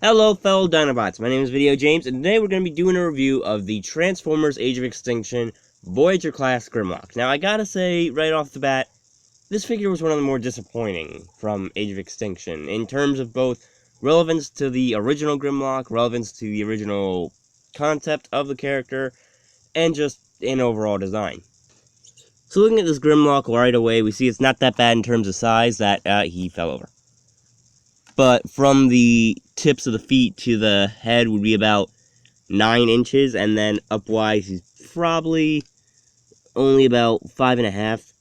Hello fellow Dinobots, my name is VideoJames, and today we're going to be doing a review of the Transformers Age of Extinction Voyager class Grimlock. Now I gotta say, right off the bat, this figure was one of the more disappointing from Age of Extinction, in terms of both relevance to the original Grimlock, relevance to the original concept of the character, and just in overall design. So looking at this Grimlock right away, we see it's not that bad in terms of size, that he fell over. But from the tips of the feet to the head would be about 9 inches, and then upwise he's probably only about 5.5.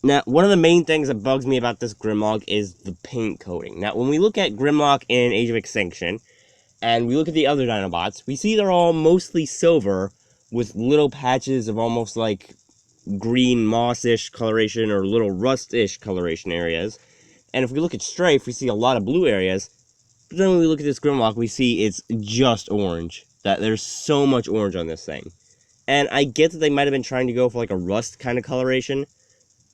Now, one of the main things that bugs me about this Grimlock is the paint coating. Now, when we look at Grimlock in Age of Extinction, and we look at the other Dinobots, we see they're all mostly silver, with little patches of almost like green moss-ish coloration, or little rust-ish coloration areas. And if we look at Strafe, we see a lot of blue areas. But then when we look at this Grimlock, we see it's just orange. That there's so much orange on this thing. And I get that they might have been trying to go for like a rust kind of coloration,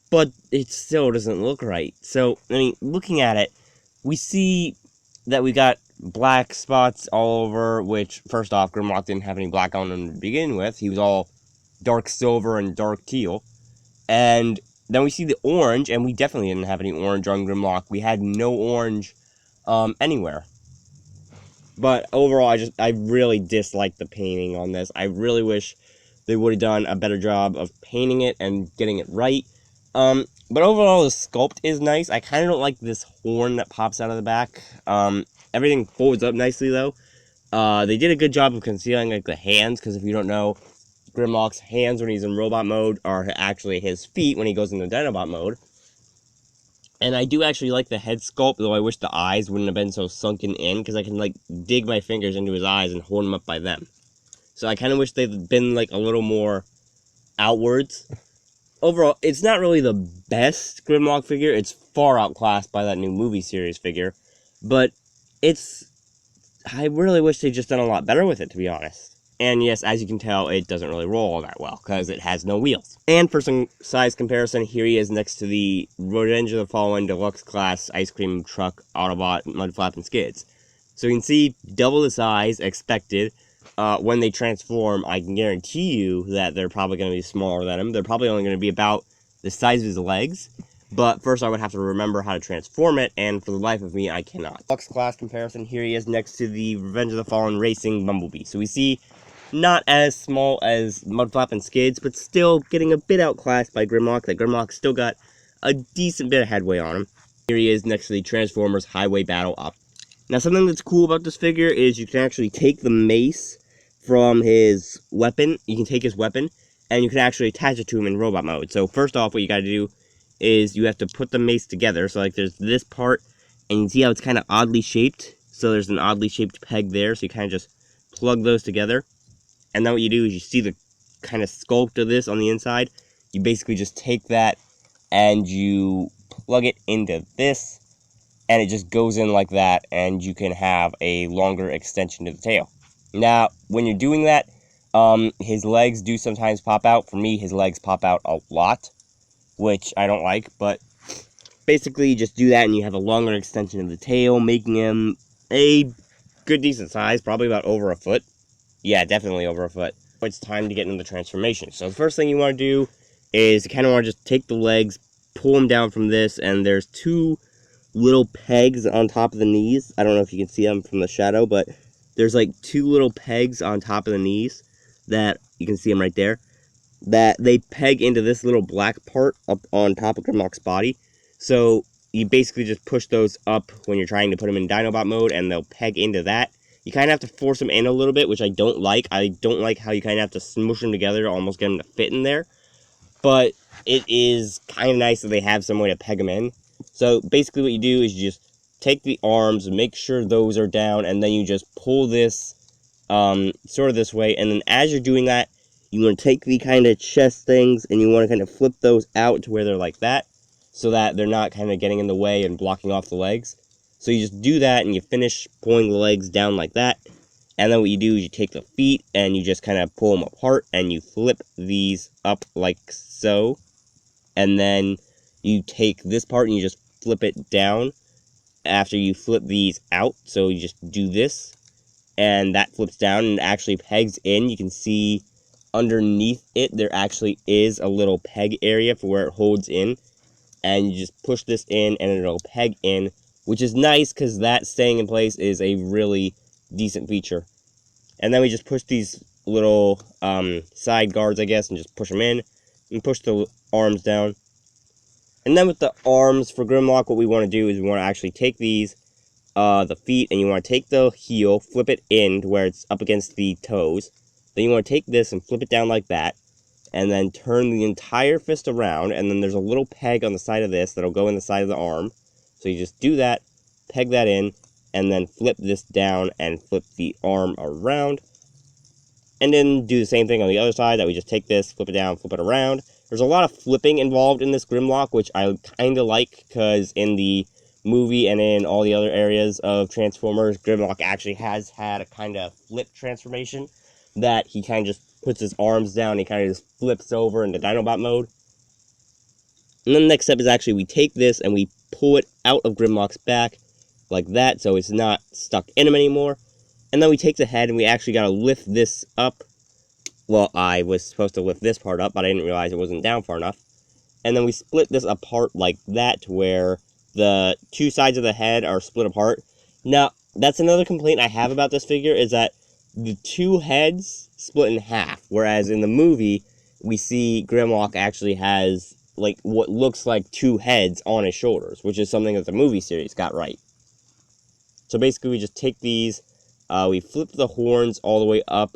but it still doesn't look right. So, I mean, looking at it, we see that we got black spots all over, which, first off, Grimlock didn't have any black on him to begin with. He was all dark silver and dark teal. And then we see the orange, and we definitely didn't have any orange on Grimlock. We had no orange anywhere. But overall, I really dislike the painting on this. I really wish they would have done a better job of painting it and getting it right. But overall, the sculpt is nice. I kind of don't like this horn that pops out of the back. Everything folds up nicely, though. They did a good job of concealing like the hands, because if you don't know, Grimlock's hands when he's in robot mode are actually his feet when he goes into Dinobot mode. And I do actually like the head sculpt, though I wish the eyes wouldn't have been so sunken in, because I can, like, dig my fingers into his eyes and hold him up by them. So I kind of wish they'd been, like, a little more outwards. Overall, it's not really the best Grimlock figure. It's far outclassed by that new movie series figure. But I really wish they'd just done a lot better with it, to be honest. And yes, as you can tell, it doesn't really roll all that well, because it has no wheels. And for some size comparison, here he is next to the Revenge of the Fallen Deluxe Class Ice Cream Truck Autobot Mudflap and Skids. So you can see double the size expected. When they transform, I can guarantee you that they're probably going to be smaller than him. They're probably only going to be about the size of his legs. But first I would have to remember how to transform it, and for the life of me, I cannot. Deluxe Class comparison, here he is next to the Revenge of the Fallen Racing Bumblebee. So we see not as small as Mudflap and Skids, but still getting a bit outclassed by Grimlock. That Grimlock still got a decent bit of headway on him. Here he is next to the Transformers Highway Battle Up. Now, something that's cool about this figure is you can actually take the mace from his weapon. You can take his weapon, and you can actually attach it to him in robot mode. So first off, what you gotta do is you have to put the mace together. So, like, there's this part, and you can see how it's kind of oddly shaped. So there's an oddly shaped peg there, so you kind of just plug those together. And then what you do is you see the kind of sculpt of this on the inside. You basically just take that and you plug it into this, and it just goes in like that, and you can have a longer extension to the tail. Now, when you're doing that, his legs do sometimes pop out. For me, his legs pop out a lot, which I don't like, but basically you just do that and you have a longer extension of the tail, making him a good decent size, probably about over a foot. Yeah, definitely over a foot. It's time to get into the transformation. So the first thing you want to do is you kind of want to just take the legs, pull them down from this, and there's two little pegs on top of the knees. I don't know if you can see them from the shadow, but there's like two little pegs on top of the knees that you can see them right there, that they peg into this little black part up on top of Grimlock's body. So you basically just push those up when you're trying to put them in Dinobot mode, and they'll peg into that. You kind of have to force them in a little bit, which I don't like. I don't like how you kind of have to smush them together to almost get them to fit in there. But it is kind of nice that they have some way to peg them in. So basically what you do is you just take the arms, make sure those are down, and then you just pull this sort of this way. And then as you're doing that, you want to take the kind of chest things, and you want to kind of flip those out to where they're like that, so that they're not kind of getting in the way and blocking off the legs. So you just do that, and you finish pulling the legs down like that. And then what you do is you take the feet, and you just kind of pull them apart, and you flip these up like so. And then you take this part, and you just flip it down. after you flip these out. So you just do this, and that flips down and actually pegs in. You can see underneath it, there actually is a little peg area for where it holds in. And you just push this in, and it'll peg in, which is nice because that staying in place is a really decent feature. And then we just push these little side guards, I guess, and just push them in, and push the arms down. And then with the arms for Grimlock, what we want to do is we want to actually take these, the feet, and you want to take the heel, flip it in to where it's up against the toes. Then you want to take this and flip it down like that, and then turn the entire fist around, and then there's a little peg on the side of this that'll go in the side of the arm. So you just do that, peg that in, and then flip this down and flip the arm around. And then do the same thing on the other side, that we just take this, flip it down, flip it around. There's a lot of flipping involved in this Grimlock, which I kind of like, because in the movie and in all the other areas of Transformers, Grimlock actually has had a kind of flip transformation, that he kind of just puts his arms down, and he kind of just flips over into Dinobot mode. And then the next step is actually we take this and we pull it out of Grimlock's back, like that, so it's not stuck in him anymore. And then we take the head and we actually got to lift this up. Well, I was supposed to lift this part up, but I didn't realize it wasn't down far enough. And then we split this apart like that, to where the two sides of the head are split apart. Now, that's another complaint I have about this figure, is that the two heads split in half. Whereas in the movie, we see Grimlock actually has, like, what looks like two heads on his shoulders, which is something that the movie series got right. So basically, we just take these, we flip the horns all the way up,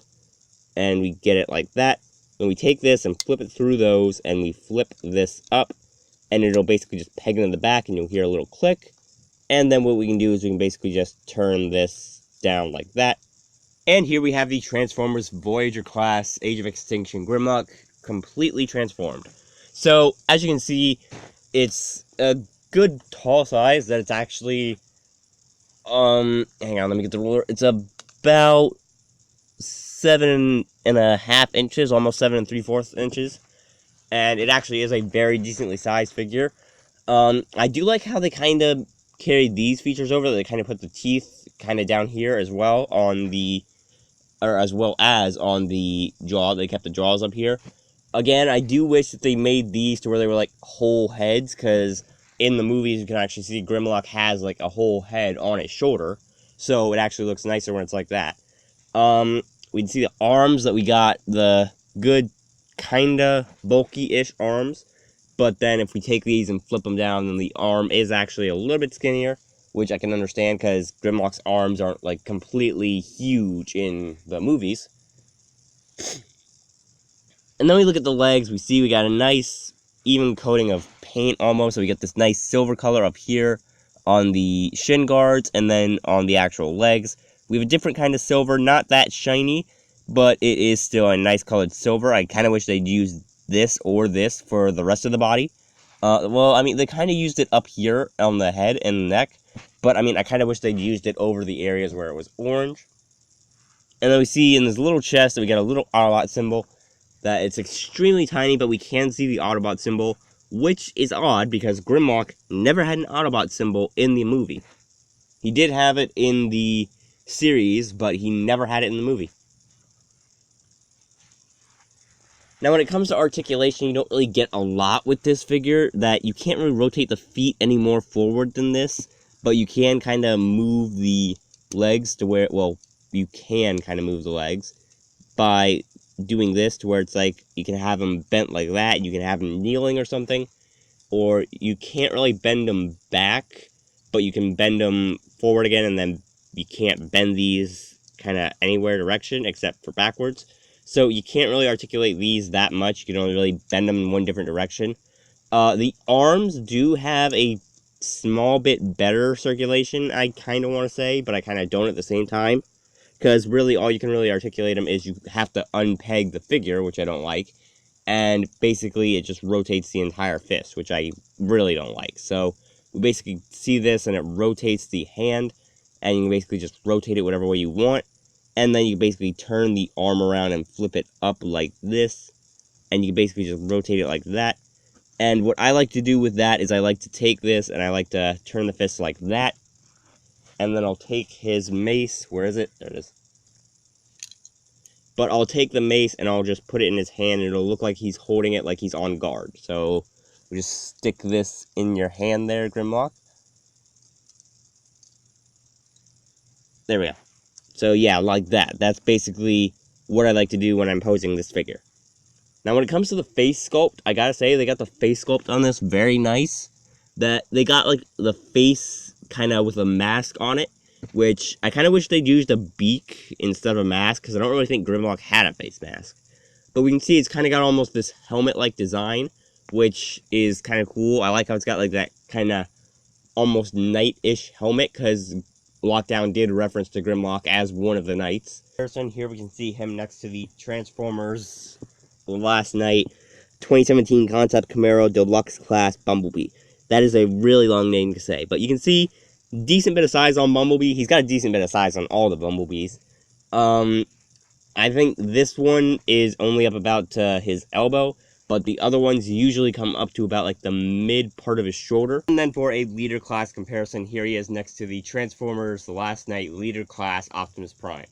and we get it like that. Then we take this and flip it through those, and we flip this up, and it'll basically just peg into the back, and you'll hear a little click. And then what we can do is we can basically just turn this down like that. And here we have the Transformers Voyager class Age of Extinction Grimlock, completely transformed. So, as you can see, it's a good tall size, that it's actually, hang on, let me get the ruler. It's about 7.5 inches, almost 7 3/4 inches. And it actually is a very decently sized figure. I do like how they kind of carried these features over. They kind of put the teeth kind of down here as well on the, or as well as on the jaw. They kept the jaws up here. Again, I do wish that they made these to where they were like whole heads, because in the movies you can actually see Grimlock has like a whole head on his shoulder, so it actually looks nicer when it's like that. We can see the arms, that we got the good kinda bulky-ish arms, but then if we take these and flip them down, then the arm is actually a little bit skinnier, which I can understand, because Grimlock's arms aren't like completely huge in the movies. And then we look at the legs, we see we got a nice even coating of paint almost, so we get this nice silver color up here on the shin guards, and then on the actual legs. We have a different kind of silver, not that shiny, but it is still a nice colored silver. I kind of wish they'd used this or this for the rest of the body. Well, I mean, they kind of used it up here on the head and the neck, but I mean, I kind of wish they'd used it over the areas where it was orange. And then we see in this little chest that we got a little Autobot symbol, that it's extremely tiny, but we can see the Autobot symbol, which is odd because Grimlock never had an Autobot symbol in the movie. He did have it in the series, but he never had it in the movie. Now, when it comes to articulation, you don't really get a lot with this figure, that you can't really rotate the feet any more forward than this, but you can kind of move the legs to where, well, you can kind of move the legs by doing this, to where it's like you can have them bent like that, you can have them kneeling or something, or you can't really bend them back, but you can bend them forward again, and then you can't bend these kind of anywhere direction except for backwards. So you can't really articulate these that much. You can only really bend them in one different direction. The arms do have a small bit better circulation, I kind of want to say, but I kind of don't at the same time. Because really, all you can really articulate them is you have to unpeg the figure, which I don't like. And basically, it just rotates the entire fist, which I really don't like. So, we basically see this, and it rotates the hand. And you can basically just rotate it whatever way you want. And then you basically turn the arm around and flip it up like this. And you can basically just rotate it like that. And what I like to do with that is I like to take this, and I like to turn the fist like that. and then I'll take his mace. Where is it? There it is. But I'll take the mace and I'll just put it in his hand, and it'll look like he's holding it like he's on guard. So we just stick this in your hand there, Grimlock. There we go. So yeah, like that. That's basically what I like to do when I'm posing this figure. Now when it comes to the face sculpt, I gotta say they got the face sculpt on this very nice. That they got like the face kind of with a mask on it, which I kind of wish they'd used a beak instead of a mask, because I don't really think Grimlock had a face mask. But we can see it's kind of got almost this helmet-like design, which is kind of cool. I like how it's got like that kind of almost knight-ish helmet, because Lockdown did reference to Grimlock as one of the knights. Here we can see him next to the Transformers Last Knight 2017 Concept Camaro Deluxe Class Bumblebee. That is a really long name to say, but you can see decent bit of size on Bumblebee. He's got a decent bit of size on all the Bumblebees. I think this one is only up about to his elbow, but the other ones usually come up to about like the mid part of his shoulder. And then for a leader class comparison, here he is next to the Transformers The Last Knight Leader Class Optimus Prime.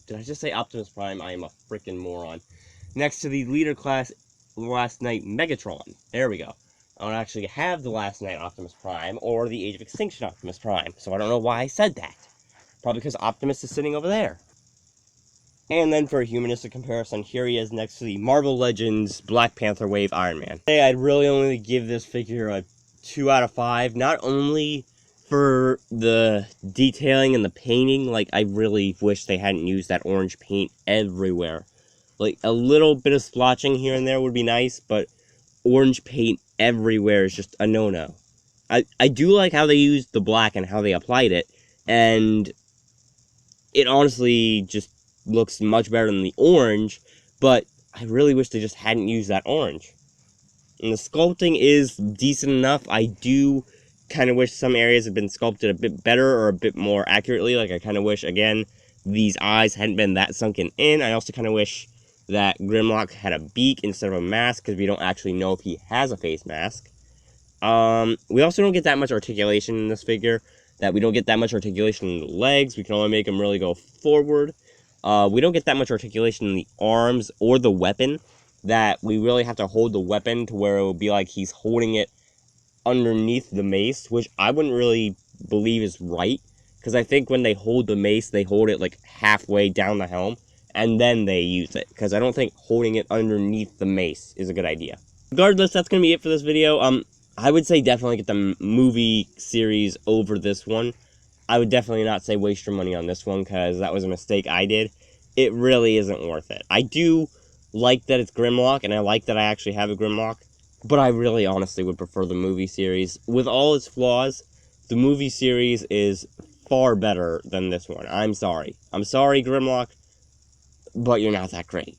Did I just say Optimus Prime? I am a freaking moron. Next to the Leader Class Last Knight Megatron. There we go. I don't actually have the Last Knight Optimus Prime or the Age of Extinction Optimus Prime, so I don't know why I said that. Probably because Optimus is sitting over there. And then for a humanistic comparison, here he is next to the Marvel Legends Black Panther Wave Iron Man. I'd really only give this figure a 2 out of 5, not only for the detailing and the painting, like I really wish they hadn't used that orange paint everywhere. Like a little bit of splotching here and there would be nice, but orange paint everywhere is just a no-no. I do like how they used the black and how they applied it, and it honestly just looks much better than the orange, but I really wish they just hadn't used that orange. And the sculpting is decent enough. I do kind of wish some areas had been sculpted a bit better or a bit more accurately. Like I kind of wish, again, these eyes hadn't been that sunken in. I also kind of wish that Grimlock had a beak instead of a mask, because we don't actually know if he has a face mask. We also don't get that much articulation in this figure. That we don't get that much articulation in the legs. We can only make him really go forward. We don't get that much articulation in the arms or the weapon. That we really have to hold the weapon to where it would be like he's holding it underneath the mace, which I wouldn't really believe is right. Because I think when they hold the mace, they hold it like halfway down the helm, and then they use it. Because I don't think holding it underneath the mace is a good idea. Regardless, that's going to be it for this video. I would say definitely get the movie series over this one. I would definitely not say waste your money on this one, because that was a mistake I did. It really isn't worth it. I do like that it's Grimlock, and I like that I actually have a Grimlock, but I really honestly would prefer the movie series. With all its flaws, the movie series is far better than this one. I'm sorry. I'm sorry, Grimlock, but you're not that great.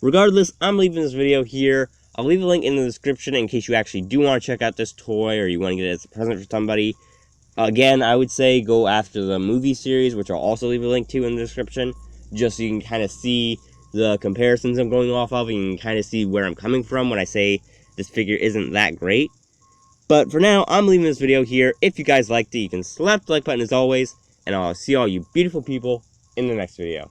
Regardless, I'm leaving this video here. I'll leave a link in the description in case you actually do want to check out this toy, or you want to get it as a present for somebody. Again, I would say go after the movie series, which I'll also leave a link to in the description, just so you can kind of see the comparisons I'm going off of, and you can kind of see where I'm coming from when I say this figure isn't that great. But for now, I'm leaving this video here. If you guys liked it, you can slap the like button as always, and I'll see all you beautiful people in the next video.